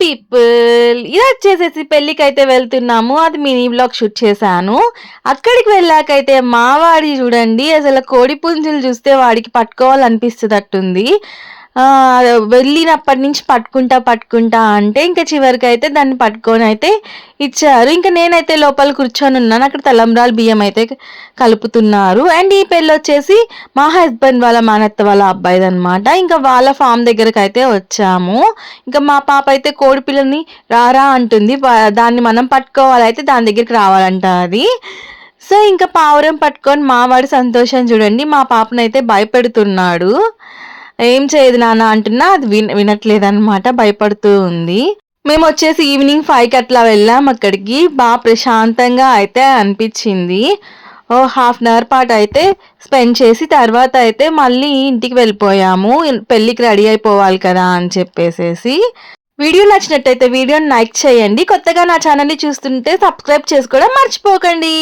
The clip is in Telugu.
పీపుల్ ఇలా వచ్చేసేసి పెళ్ళికైతే వెళ్తున్నాము. అది మినీ బ్లాగ్ షూట్ చేశాను. అక్కడికి వెళ్ళాకైతే మా వాడి చూడండి అసలు కోడి పుంజులు చూస్తే వాడికి పట్టుకోవాలనిపిస్తున్నట్టుంది. వెళ్ళినప్పటి నుంచి పట్టుకుంటా అంటే ఇంకా చివరికైతే దాన్ని పట్టుకొని అయితే ఇచ్చారు. ఇంకా నేనైతే లోపల కూర్చొని ఉన్నాను. అక్కడ తలంబ్రాలు బియ్యం అయితే కలుపుతున్నారు. అండ్ ఈ పెళ్ళి వచ్చేసి మా హస్బెండ్ వాళ్ళ మేనత్త వాళ్ళ అబ్బాయిదనమాట. ఇంకా వాళ్ళ ఫామ్ దగ్గరకు అయితే వచ్చాము. ఇంకా మా పాప అయితే కోడి పిల్లని రారా అంటుంది. దాన్ని మనం పట్టుకోవాలి, అయితే దాని దగ్గరికి రావాలంట అది. సో ఇంకా పావురం పట్టుకొని మావాడి సంతోషం చూడండి. మా పాపనైతే భయపెడుతున్నాడు. ఏం చేయదు నాన్న అంటున్నా అది వినట్లేదన్నమాట, భయపడుతూ ఉంది. మేము వచ్చేసి ఈవినింగ్ 5కి అట్లా వెళ్ళాం అక్కడికి. బాగా ప్రశాంతంగా అయితే అనిపించింది. హాఫ్ అన్ అవర్ పాటు అయితే స్పెండ్ చేసి తర్వాత అయితే మళ్ళీ ఇంటికి వెళ్ళిపోయాము. పెళ్ళికి రెడీ అయిపోవాలి కదా అని చెప్పేసేసి. వీడియో నచ్చినట్టయితే వీడియోని లైక్ చేయండి. కొత్తగా నా ఛానల్ని చూస్తుంటే సబ్స్క్రైబ్ చేసుకోవడం మర్చిపోకండి.